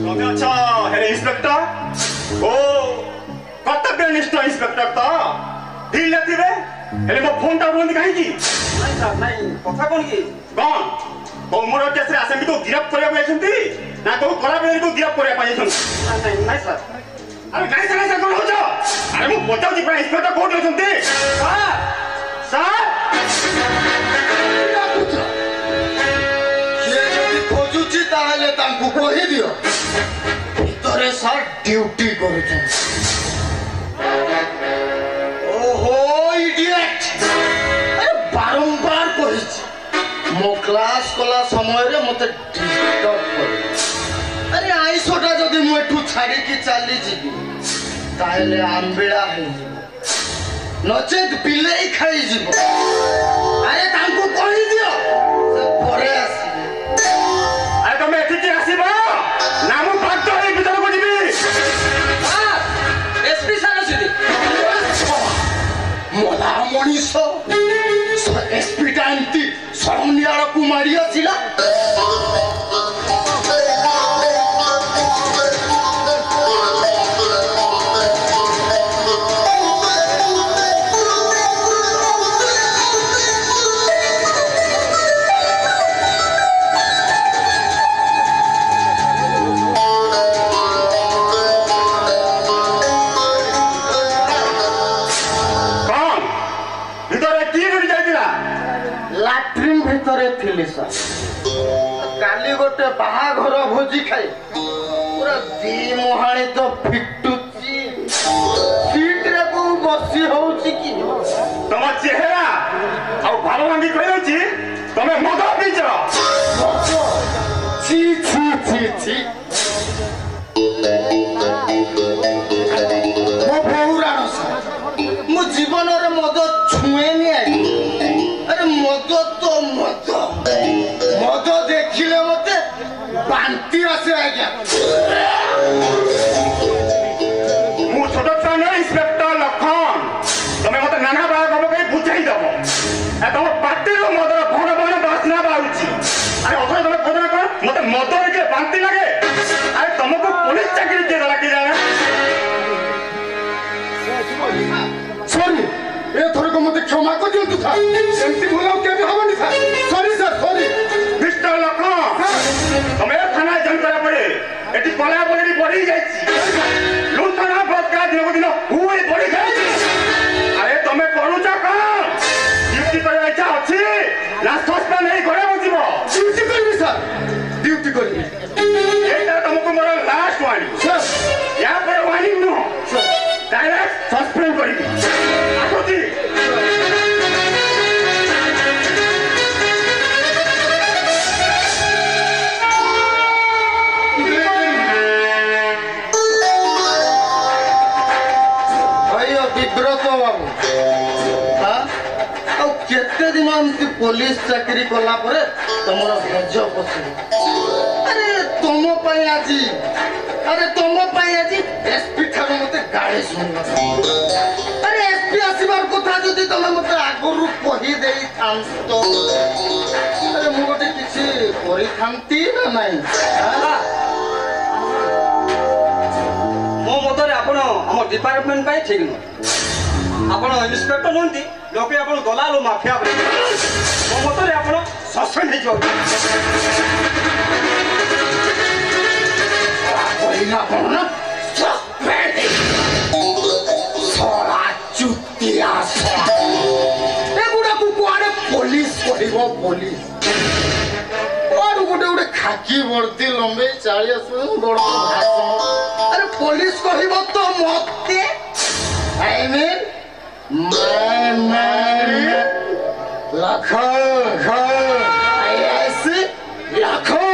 तुम्हें अच्छा है इंस्पेक्टर ओ कर्तव्यनिष्ठ इंस्पेक्टर तो ढील लेती रे हेले मो फोन टा बंद काहे की नहीं सर नहीं कथा कोन की कौन मोर केस रे असेंबली को गिरफ्त करया आइसंती ना को खराब बेरी को गिरफ्त करया आइसंती नहीं सर अरे नहीं सर कोन हो जा अरे मो पचाउ जी पर इंस्पेक्टर कोर्ट आइसंती सर खोजुची ताहले तांकु कहि दियो तोरे सर ड्यूटी करू ओहो इडियट अरे बारंबार कहिछि मो क्लास कला समय रे मते डिस्टर्ब कर अरे आइसोटा जदी मु एठू छाडी की चाली जिबी ताहले आंबिळा हे नचेत बिलेई खाई जिवो अरे तांकु कहि दियो से परे आसी अरे तुम एठी आसीबा नाम भाग तो ए भीतर को जिबी एसपी सर अछि मोला मनीष एसपी टाइमती सरनियाळ कुमारी आसिला लाट्रिन भितरे थिली सर काली गोटे बाहाघर भोजी खाई पूरा दी मोहाणी तो फिटुची सीट रे को बसी होउची की तुम चेहरा और भालवांगी कहउची तमे मद पीछ छी छी छी छी मो बहुराण सर मो जीवन रे मद छुएनी आई अरे मद तो मद देखिले मते बांती आसे आज्ञा मु छोट छाने इंस्पेक्टर लखन तमे मते नाना बाग हम कहीं बुझाई दबो ए तुम पार्टी रो मदर भण भण बासना बाउची अरे ओथरे तमे कोदना कर मते मद के बांती लागे अरे तुमको पुलिस चाकरी के दला की जाने सॉरी ए थोड़े को मते क्षमा कर दियो तू था सेंटी भूलाओ के भी हवनी था sorry sir sorry mister Lakhan तमे थाना जन करा पड़े एटी पला बगरी बढ़ी जाईची लुटना बदका दिन को दिन हुए बढ़ी जाईची अरे तमे करूचा का ड्यूटी करे इच्छा अछि ना सस्पेंड नहीं करे बजिबो ड्यूटी करबी सर ड्यूटी करबी एटा तुमको मोर लास्ट वार्निंग सर या पर warning no sir direct suspend करिबी आकोती विब्रत बाबू हाँ केते दिन एमती पुलिस चाकरी कला परे तमर भेज पछिबो अरे तुम पई आजी एसपी ठारो मते गाड़ी सुनबा अरे एसपी आसीबार कथा जदी तमे मते आगरु कहि देई थांतो अरे मु गोटे किछि करि थांती ना नाही मो मतरे आपण हम डिपार्टमेंट पाई ठीक न आपण इंस्पेक्टर नंती लोके आपण दलाल माफिया मो मतरे आपण सस्पेंड हे जो ना कोन सस्पेंड सोरा चुतिया ए गुडा को कोआडे पुलिस कहबो पुलिस और गुडे गुडे खाकी वर्दी लंबे 40 बड़ भाषण अरे पुलिस कहबो तो मते आई मीन मैं लाखों ऐसे लाखों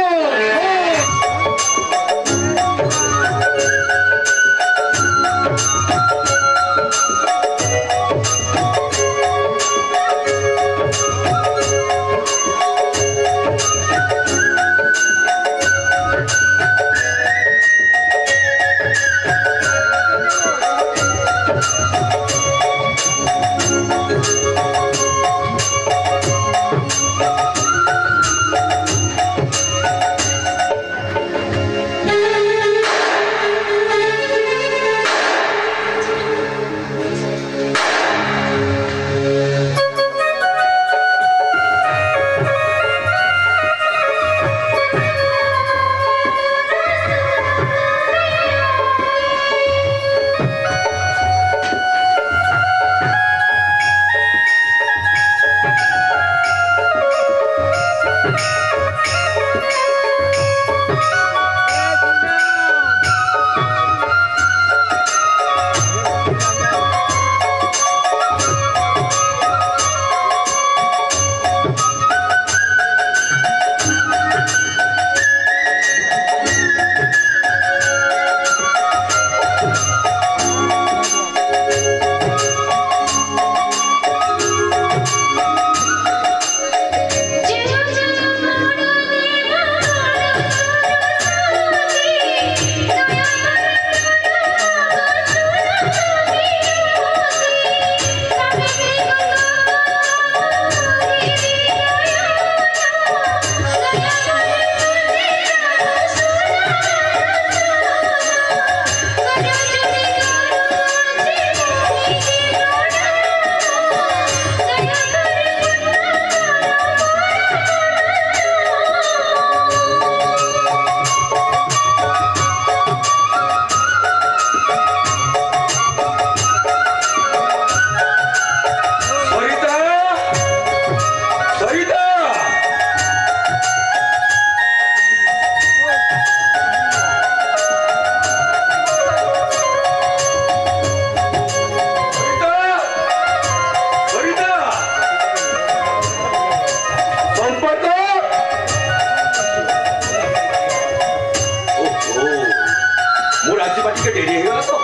डेरी हो तो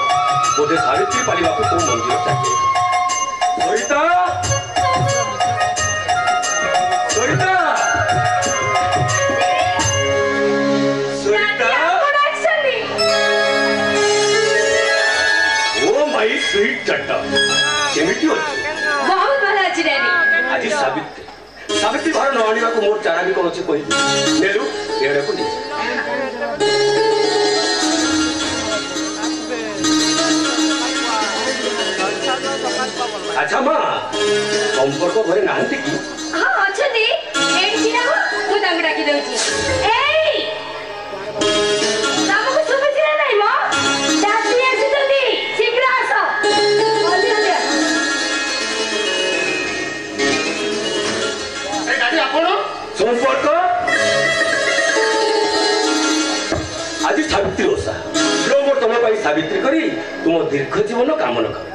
बोधे सावित्री पालिबा को मंदिर चाहिए सरिता सरिता सरिता ओ माय स्वीट चट्टा केमिति अछि बहुत भल अछि डैडी आज सावित्री भार न आनिबा को मोर चारा भी कोन अछि कहि नेलु एडे को नी अच्छा माँ संपर्क घरे नाहंती की हाँ अछंती एडी छिना हो मु तांग डाकी देउची एई तामको सुबुचिना नै म दादी आसी जल्दी शीघ्र आस जल्दी जल्दी ए दादी आपण संपर्क आज सावित्री ओषा लो मोर तुम सावित्री करी तुम दीर्घ जीवन कामना कर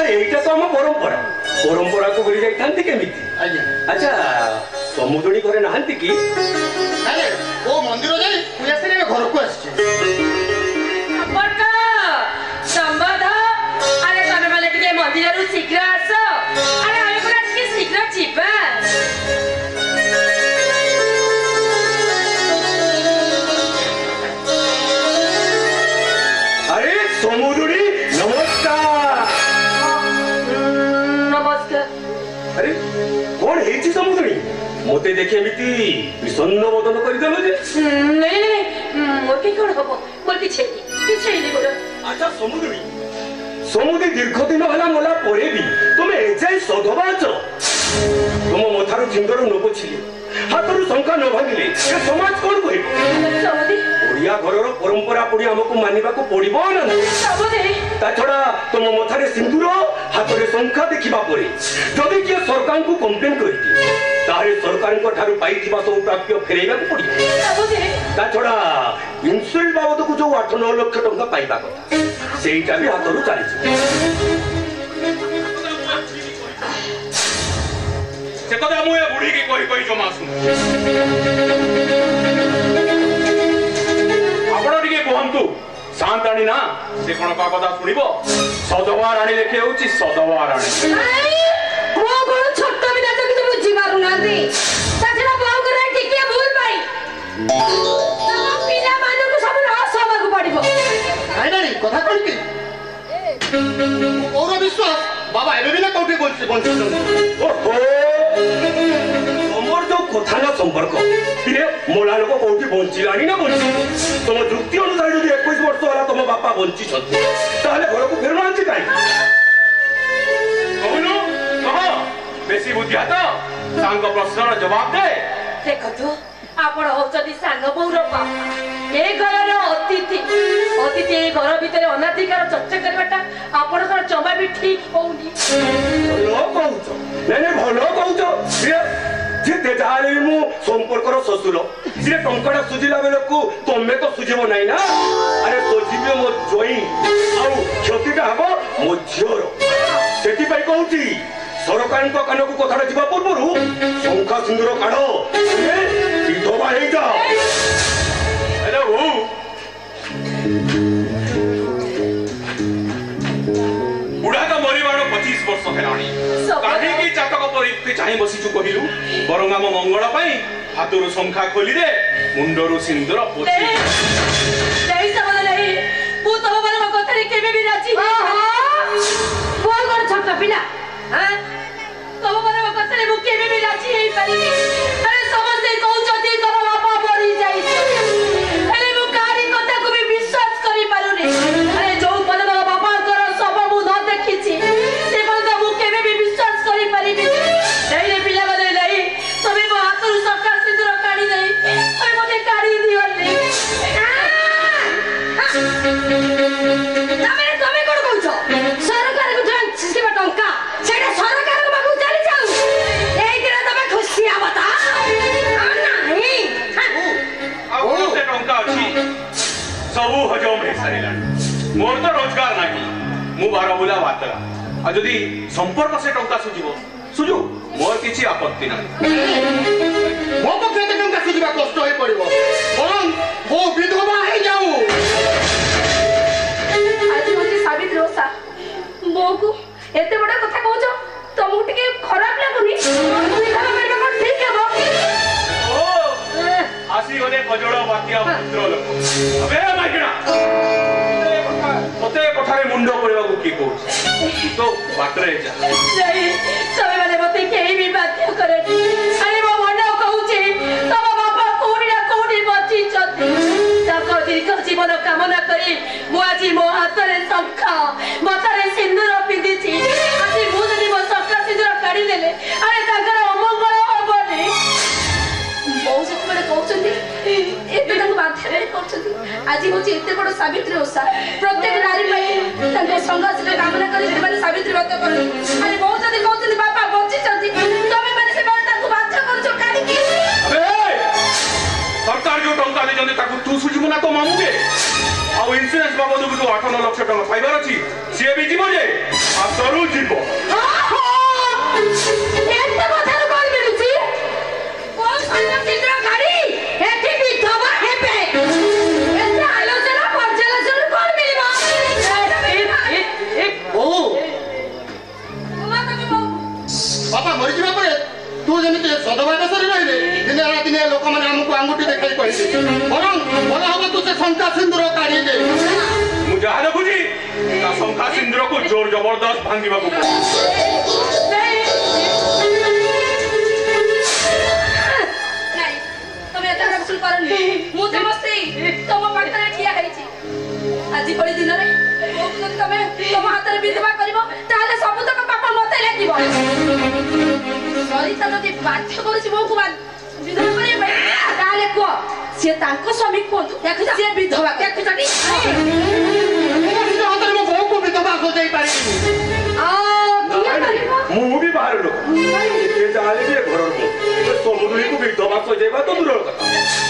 এইটা তো আমার পরম্পরা কো বলি যাইতান্তি কেমিতি আজ্ঞা আচ্ছা সমুদ্রী করে নাহান্তি কি তাহলে ও মন্দির যাই পূজা সেরে ঘরকু আসছে সম্পর্ক সম্বন্ধ আরে তবে মানে টিকে মন্দিরରୁ শীঘ্র আস আরে আমি পুরা টিকে শীঘ্র ଯିବା আরে সমুদ্রী নমস্কার নমস্কার আরে কোন হেছি সমুদ্রী মতে দেখে এমিতি বিষণ্ণ বদন করি দেলো যে নাই নাই মোর কি কোন হবো মোর কিছু নেই বলো আচ্ছা সমুদ্রী দীর্ঘদিন হলা মোলা পরে বি তুমি এজাই সধবা আছ তুম মথারু চিন্দর ন বুঝিলে হাতরু শঙ্কা ন ভাঙিলে এ সমাজ কোন কহিব সমুদ্রী ওড়িয়া ঘরর পরম্পরা পড়ি আমাকে মানিবাকু পড়িব না সমুদ্রী তা ছড়া তুম মথারে সিন্দুর হাতরে শঙ্কা দেখিবা পরে যদি কিଏ ସରକାରଙ୍କୁ କମ୍ପ୍ଲେନ୍ କରିଛି ତାହେଲେ ସରକାରଙ୍କ ଠାରୁ ପାଇଥିବା ସବୁ ପ୍ରାପ୍ୟ ଫେରାଇବାକୁ ପଡ଼ିବ ସମୁଦ୍ରୀ ତା ଛଡା ଇନ୍ସୁରାନ୍ସ ବାବଦକୁ ଯୋଉ 8-9 ଲକ୍ଷ ଟଙ୍କା ପାଇବା କଥା ସେଇଟା ବି ହାତରୁ ଚାଲିଛି ସେ କଥା ମୁଁ ଏ ବୁଢୀକି କହି ଜମା ଶୁଣୁ ଆପଣ ଟିକେ କୁହନ୍ତୁ शांताणी ना से कोन का कथा सुनिबो सदवा रानी लेखे होची सदवा रानी को कोन छोट बिना तो किछ बुझी मारू नांदी ताछरा बाऊ करे टिके भूल पाई तम पिला मानु को सब रस होबाक पड़िबो नाही नाही कथा कोन की और विश्वास बाबा एबे बिना कोठी बोलछे ओहो तमर जो कथा ना संपर्क फिरे मोला लोक कोठी बंचिलानी ना बंची तुम जुक्ति अनुसार যদি 21 वर्ष होला तुम बापा बंची छथि ताले घर को फेरना अछि काई कहनु कह बेसी बुद्धिया तो सांग प्रश्नर जवाब दे देखो आपण होचदी सांग बौर बापा ए घरर अतिथि अतिथि ए घर भितर अनाधिकार चर्चा करबाटा आपण कर जमा भी ठीक होउनी भलो कहउछ नेने भलो कहउछ जेते जाले मु संपर्कर ससुर जे टंकाटा सुजिला बेलकु तमे तो सुजिबो नाही ना अरे सोजिबे मो जोई आउ क्षतिटा हबो मो झियोर सेति पई कहउची सरकारଙ୍କ କାନକୁ କଥାଟା ଯିବା ପୂର୍ବରୁ ଶଙ୍ଖା ସିନ୍ଦୁର କାଢ ବିଧବା ହେଇଯା हेलो बुढ़ा का मरिबार 25 वर्ष हेलाणी काहे की चातक परिस्थिति चाहि बसिचु कहिलु बरंग आम मंगल पई हातरु संखा खोली दे मुंडरु सिंदूर पोछि नहीं समझ नहीं तू तो बरंग कथरे केबे भी राजी बोल कर छोट पिला हां तो बरंग कथरे मु केबे भी राजी हेई पारिनी अरे समझ कहू जदी कर बापा मरि जाई अरे मु कारी कथा को भी विश्वास करि पारुनी अरे जो पद बापा कर सब मु न देखिछि से पद मु केबे भी विश्वास करि पारिनी नहीं रे पिला बदे नहीं तबे मो हातरु सरकार सिंदूर काढी देई अरे मते काढी दियो रे तमे कोन कहउछ सरकार को जन सिस्टम टंका सेटा सरकार को बाबू चली जाऊ एई दिन तमे खुशी आवता नाही आउ से टंका अछि सबु हजम हे सारिला मोर तो रोजगार नाही मु बारा बुला वातरा आ जदी संपर्क से टंका सुजिबो सुजु मोर किछि आपत्ति नाही मो पक्षे टंका सुजिबा कष्ट होई पड़िबो बरं वो विधवा हे जाऊ ଅଜଳ ବାତ୍ୟା ପୁତ୍ର ଲୋକ ଏବେ ମାଇକିଣା ମତେ କଥାରେ ମୁଣ୍ଡ ପଡ଼ିବାକୁ କିଏ କହୁଛି ତ ବାଟରେ ଯା ତମେ ମାନେ ମତେ କେହି ବି ବାଧ୍ୟ କରେନି ଆରେ ମୋ ମନ କହୁଛି ତମ ବାପା କୋଉଠି ନା କୋଉଠି ବଞ୍ଚିଛନ୍ତି ତାଙ୍କ ଦୀର୍ଘ ଜୀବନ କାମନା କରି ମୁଁ ଆଜି ମୋ ହାତରେ ଶଙ୍ଖ ମଥାରେ ସିନ୍ଦୁର ପିନ୍ଧିଛି ଆଜି ମୁଁ ଯଦି ମୋ ଶଙ୍ଖ ସିନ୍ଦୁର କାଢିଦେଲେ ଆରେ ତାଙ୍କର ଅମଙ୍ଗଳ ହବନି ବୋଉ ଯେତେବେଳେ କହୁଛନ୍ତି ଏବେ ତାଙ୍କୁ ବାଧ୍ୟରେ କରୁଛନ୍ତି ଆଜି ହଉଛି ଏତେ ବଡ ସାବିତ୍ରୀ ଓଷା ପ୍ରତ୍ୟେକ ନାରୀ ପାଇଁ ତାଙ୍କ ସଂଘର୍ଷ କାମନା କରି ସେମାନେ ସାବିତ୍ରୀ ବ୍ରତ କରନ୍ତି ଆରେ ବୋଉ ଯଦି କହୁଛନ୍ତି ବାପା ବଞ୍ଚିଛନ୍ତି ତମେ ମାନେ ସେମାନେ ତାଙ୍କୁ ବାଧ୍ୟ କରୁଛ କାହିଁକି ସରକାର ଯୋଉ ଟଙ୍କା ଦେଇଛନ୍ତି ତାକୁ ତୁ ସୁଝିବୁ ନା ତୋ ମାମୁଁକେ ଆଉ ଇନ୍ସୁରାନ୍ସ ବାବଦକୁ ଯୋଉ 8-9 ଲକ୍ଷ ଟଙ୍କା ପାଇବାର ଅଛି ସିଏ ବି ଯିବ ଯେ ହାତରୁ ଯିବ ଏତେ କଥାରୁ କଣ ମିଳୁଛି କୋଉ ସଂଘ ସିନ୍ଦୁର କାଢି ଏଠି ବିଧବା ହେବେ ଏତେ ଆଲୋଚନା ପର୍ଯ୍ୟାଲୋଚନା କଣ ମିଳିବ ବୋଉ ବାପା ମରିଯିବା ପରେ ତୁ ଯେମିତି ସଦବା ବେଶରେ ରହିଲେ ଦିନେ ନା ଦିନେ ଲୋକମାନେ ଆମକୁ ଆଙ୍ଗୁଠି ଦେଖାଇ କହିଲେ ବରଂ ଭଲ ହବ ତୁ ସେ ଶଙ୍ଖା ସିନ୍ଦୁର କାଢିଦେ ମୁଁ ଯାହା ଦେଖୁଛି ତା ଶଙ୍ଖା ସିନ୍ଦୁରକୁ ଜୋର ଜବରଦସ୍ତ ଭାଙ୍ଗିବାକୁ ମୁଁ ତମ ସ୍ତ୍ରୀ ତମ ପାଖରେ ଠିଆ ହେଇଛି ଆଜି ଭଳି ଦିନରେ ତମେ ତମ ହାତରେ ବିଧବା କରିବ ତାହେଲେ ସବୁତକ ପାପ ମତେ ଲାଗିବ ସରିତା ଯଦି ବାଧ୍ୟ କରୁଛି ବୋଉକୁ ବିଧବା କରିବା ପାଇଁ ତାହେଲେ କୁହ ସିଏ ତାଙ୍କ ସ୍ୱାମୀ କୁହନ୍ତୁ ଦେଖୁଛ ସିଏ ବିଧବା ଦେଖୁଛନ୍ତି ହାତରେ ମୋ ବୋଉକୁ ବିଧବା ସଜାଇ ପାରିବି ମୁଁ ବି ବାହାର ଲୋକ ଯାହାହେଲେ ବି ଘରର ସମୁଦ୍ରୀକୁ ବିଧବା ସଜାଇବା ତ ଦୂରର କଥା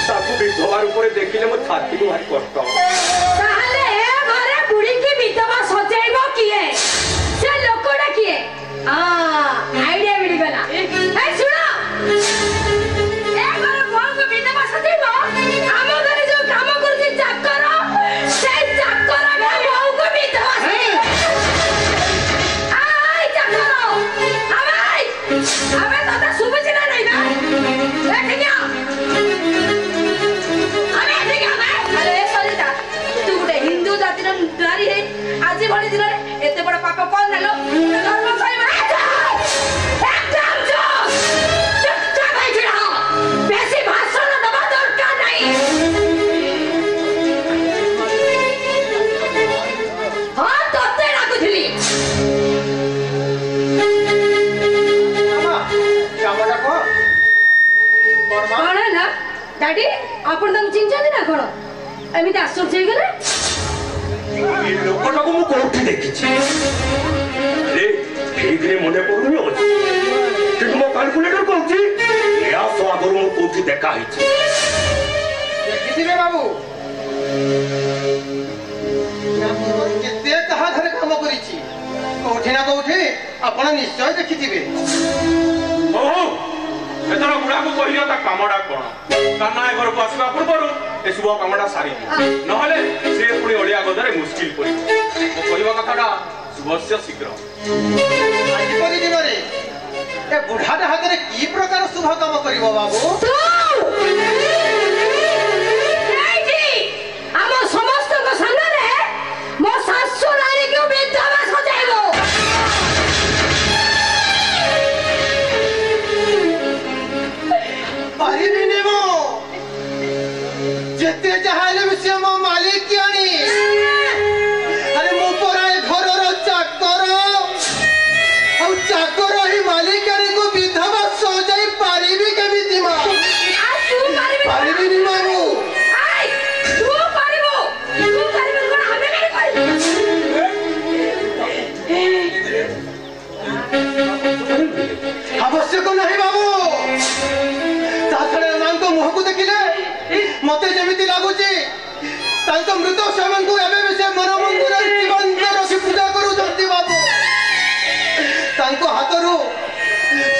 ତାକୁ ବିଧବା ରୂପରେ ଦେଖିଲେ ମୋ ଛାତିକୁ ଭାରି କଷ୍ଟ ତାହେଲେ ଏ ଘରେ ବୁଢୀକି ବିଧବା ସଜାଇବ କିଏ ସେ ଲୋକଟା କିଏ ଆଇଡିଆ ମିଳିଗଲା ଶୁଣ ଏ ଘର ବୋଉକୁ ବିଧବା ସଜାଇବ ଆମ ଘରେ ଯୋଉ କାମ କରୁଛି ଚାକର ସେଇ ଚାକର ବୋଉକୁ ବିଧବା ଆମେ ଦାଦା ଶୁଭୁଛି ନା ନାଇଁ ଆରେ ସରିତା ତୁ ଗୋଟେ ହିନ୍ଦୁ ଜାତିର ନାରୀ ହେଇ ଆଜି ଭଳି ଦିନରେ ଏତେ ବଡ ପାପ କଣ ନେଲ ଧର୍ମ ସହିବ ବେଶୀ ଭାଷଣ ଦବା ଦରକାର ନାହିଁ ହଁ ତତେ ଡାକୁଥିଲି କଣ ହେଲା ଡାଡି ଆପଣ ତାଙ୍କୁ ଚିହ୍ନିଛନ୍ତି ନା କଣ ଏମିତି ଆଶ୍ଚର୍ଯ୍ୟ ହେଇଗଲେ এই ଲୋକଟାକୁ ମୁଁ କୋଉଠି ଦେଖିଛି ଠିକରେ ମନେ ପଡୁନି ଅଛି କିନ୍ତୁ ମୋ କାଲକୁଲେଟର କହୁଛି ଏହା ସହ ଆଗରୁ ମୁଁ କୋଉଠି ଦେଖା ହେଇଛି ଦେଖିଥିବେ ବାବୁ କେତେ କାହା ଘରେ କାମ କରିଛି କୋଉଠି ନା କୋଉଠି ଆପଣ ନିଶ୍ଚୟ ଦେଖିଥିବେ ହଉ ଏଥର ବୁଢାକୁ କହିଦିଅ ତା କାମଟା କଣ କାନା ଏ ଘରକୁ ଆସିବା ପୂର୍ବରୁ ଏ ଶୁଭ କାମଟା ସାରିବି ନହେଲେ ସେ ପୁଣି ଅଳିଆ ଗଦାରେ ମୁସ୍କିଲ ପଡିବ ମୋ କହିବା କଥାଟା ଶୁଭସ୍ୟ ଶୀଘ୍ର ଆଜି ପରି ଦିନରେ ଏ ବୁଢାଟା ହାତରେ କି ପ୍ରକାର ଶୁଭ କାମ କରିବ ବାବୁ ଆମ ସମସ୍ତଙ୍କ ସାମ୍ନାରେ ମୋ ଶାଶୁ ରାଣୀକୁ ବିଧବା ସଜାଇବ ପାରିବିନି ମୁଁ ଯେତେ ଯାହା ହେଲେ ବି ସେ ମୋ ମାଲିକ ଆଣି ଆରେ ମୁଁ ପରା ଏ ଘରର ଚାକର ଆଉ ଚାକର ହିଁ ମାଲିକାଣୀକୁ ବିଧବା ସଜାଇ ପାରିବି କେମିତି ମା ପାରିବିନି ବାବୁ ଆବଶ୍ୟକ ନାହିଁ ବାବୁ ତା ଛଡା ଏମାନଙ୍କ ମୁହଁକୁ ଦେଖିଲେ ମତେ ଯେମିତି ଲାଗୁଛି ତାଙ୍କ ମୃତ ସ୍ୱାମୀଙ୍କୁ ଏବେ ବି ସେ ମନ ମନ୍ଦିରରେ ଜୀବନ୍ତ ରଖି ପୂଜା କରୁଛନ୍ତି ବାବୁ ତାଙ୍କ ହାତରୁ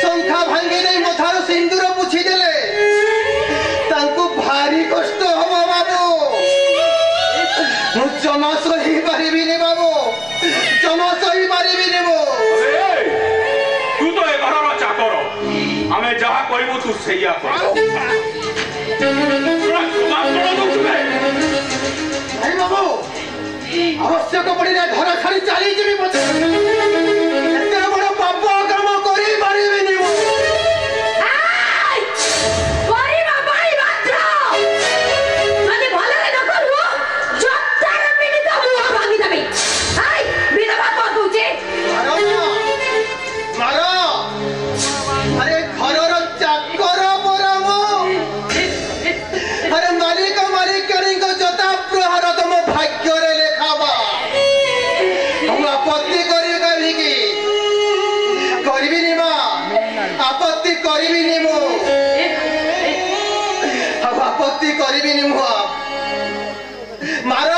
ଶଙ୍ଖା ଭାଙ୍ଗି ଦେଇ ମଥାରୁ ସିନ୍ଦୁର ପୋଛି ଦେଲେ ତାଙ୍କୁ ଭାରି କଷ୍ଟ ହବ ବାବୁ ମୁଁ ଜମା ସହି ପାରିବିନି ବାବୁ ଜମା ସହି ପାରିବିନି ମୁଁ ତୁ ତ ଏ ଘରର ଚାକର ଆମେ ଯାହା କହିବୁ ତୁ ସେଇଆ କର ଆପଣ ଦଉଥିବେ ଭାଇ ବାବୁ ଆବଶ୍ୟକ ପଡ଼ିଲେ ଘର ଛାଡ଼ି ଚାଲିଯିବି ପଛେ ଏତେ ବଡ଼ ପାପ କାମ କରିପାରିବିନି ମୁଁ କରିବା ପାଇଁ ବାଧ୍ୟ ଯଦି ଭଲରେ ନ କରିବ ଚଟାରେ ପିଡ଼ିତ ମୁହଁ ଭାଙ୍ଗିଦେବି ବିଧବା କରିଦଉଛି ମାର ଆରେ ଘରର ଚାକର ପରା ମୁଁ ଆରେ ମାଲିକ ମାଲିକାଣୀଙ୍କ ଯଥା ପ୍ରହାର ତମ ଭାଗ୍ୟରେ ଲେଖାବା ମୁଁ ଆପତ୍ତି କରିବି କି କରିବିନି ମା ଆପତ୍ତି କରିବିନି ମୁଁ ଆଉ ଆପତ୍ତି କରିବିନି ମୁଁ ମାର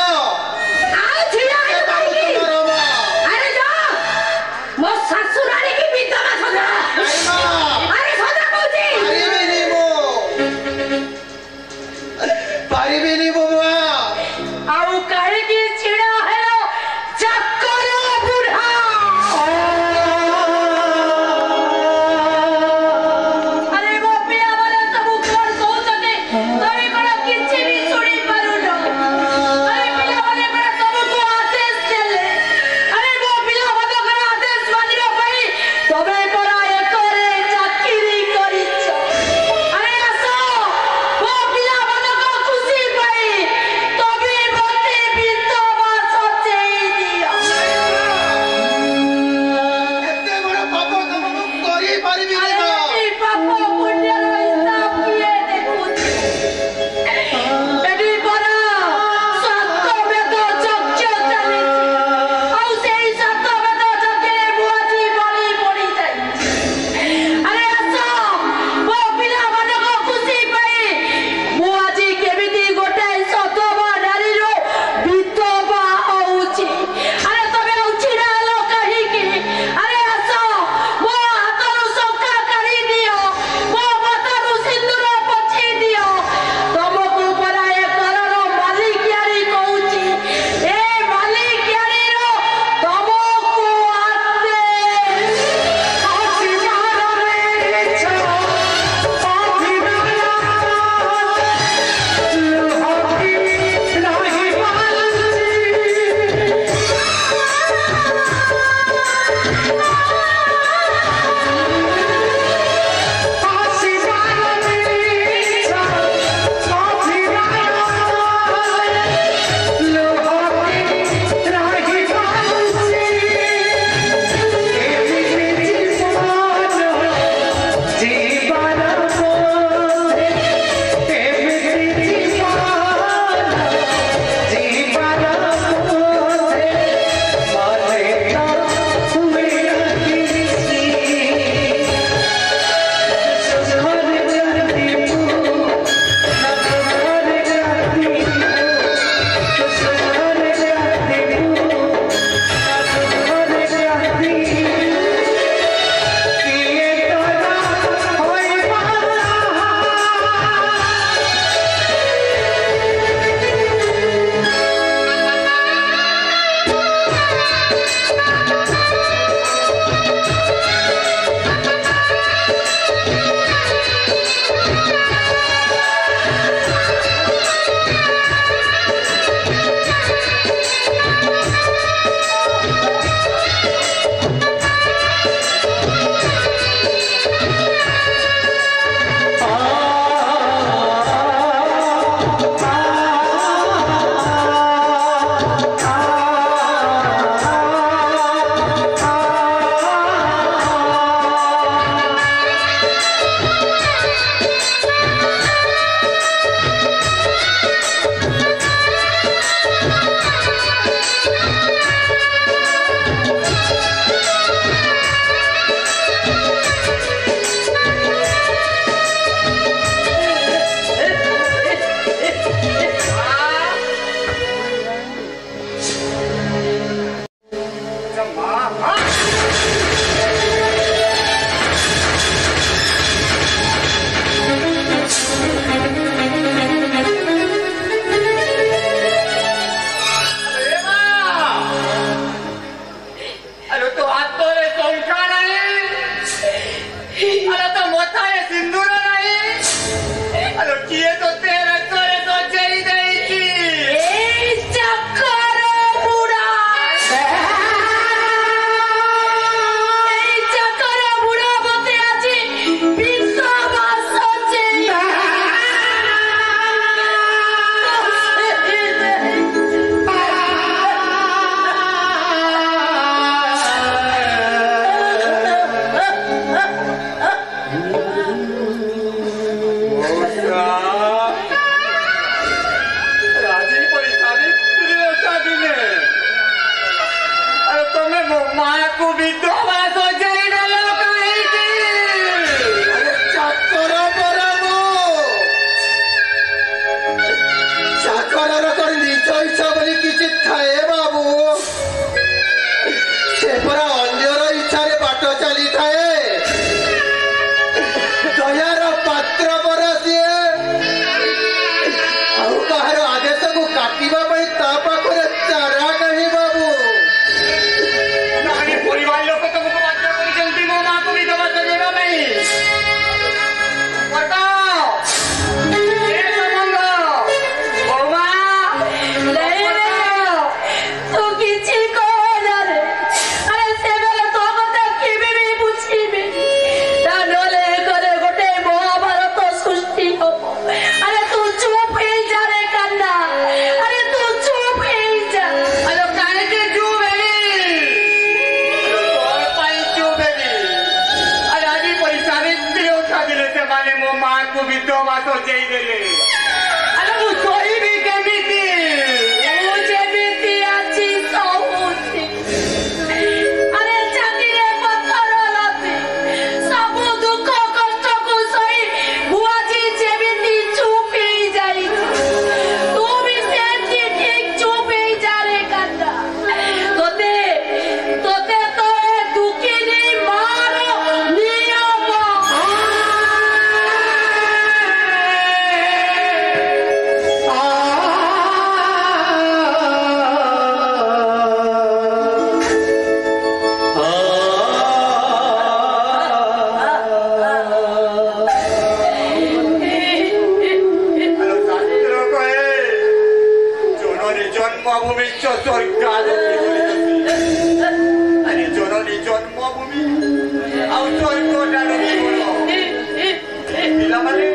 ପାରିବିନି ବୁଆ ଆଉ କାହିଁକି ଛିଡ଼ା ହେଲ ଚାକର ବୁଢ଼ା ଆରେ ମୋ ପିଲାମାନେ ସବୁ କଣ କହୁଛନ୍ତି ତମେ କଣ କିଛି ବି ଶୁଣି ପାରୁନ ଆରେ ବିଧବା ସଜାଇ ଦେଲ କାହିଁକି? ଚାକର ପରା ମୁଁ ଚାକରର କରି ନିଜ ଇଚ୍ଛା ବୋଲି କିଛି ଥାଏ ବାବୁ। ସେ ପରା ଅନ୍ୟର ଇଚ୍ଛାରେ ବାଟ ଚାଲିଥାଏ। ଦୟାର ପାତ୍ର ପରା ସିଏ। ଆଉ କାହାର ଆଦେଶକୁ କାଟିବା ପାଇଁ ତା ପାଖରେ ଚାରା କାହିଁ ବାବୁ? ତାହେଲେ ପରିବାର ଲୋକ ତମକୁ ବାଧ୍ୟ କରିଛନ୍ତି ମୋ ମାଆକୁ ବିଧବା ସଜାଇବା ପାଇଁ। ତୁ କିଛି କହନା ରେ। ଆରେ ସେମାନେ ତୋ କଥା କେବେ ବି ବୁଝିବେ। ତା ନହେଲେ ଘରେ ଗୋଟେ ମହାଭାରତ ସୃଷ୍ଟି ହବ। ଆରେ ତୁ ଚୁପ୍ ହେଇଯା ରେ କାନ୍ନା। ଆରେ ତୁ ଚୁପ୍ ହେଇଯା। ଆଲୋ କାହିଁକି ଚୁପ୍ ହେଲି? ତୋ ପାଇଁ ଚୁପ୍ ହେଲି। ଆରେ ଆଜି ପଇସା ବି ଉଠାଇଦେଲେ ସେମାନେ ମୋ ମାଆକୁ ବିଧବା ସଜାଇ ଦେଲେ। ଆରେ ମୁଁ ଶୋଇବି କେମିତି? ମୁଁ ଯେମିତି ଆଜି ଶୋଉଛି। ଆରେ ଛାତିରେ ପଥର ଲଦି ସବୁ ଦୁଃଖ କଷ୍ଟକୁ ସହି ମୁଁ ଆଜି ଯେମିତି ଚୁପ୍ ହେଇଯାଇଛି। ତୁ ବି ସେମିତି ଠିକ୍ ଚୁପ୍ ହେଇଯା ରେ କାନ୍ନା। ତୋତେ ତ ଏ ଦୁଃଖିନୀ ମାର ନିୟମ। ଆଲୋ ଶାସ୍ତ୍ର କହେ ଜନନୀ ଜନ୍ମଭୂମି च ସ୍ୱର୍ଗାଦପି। ଆରେ ଜନନୀ ଜନ୍ମଭୂମି ଆଉ ସ୍ୱର୍ଗଟା ପିଲାମାନେ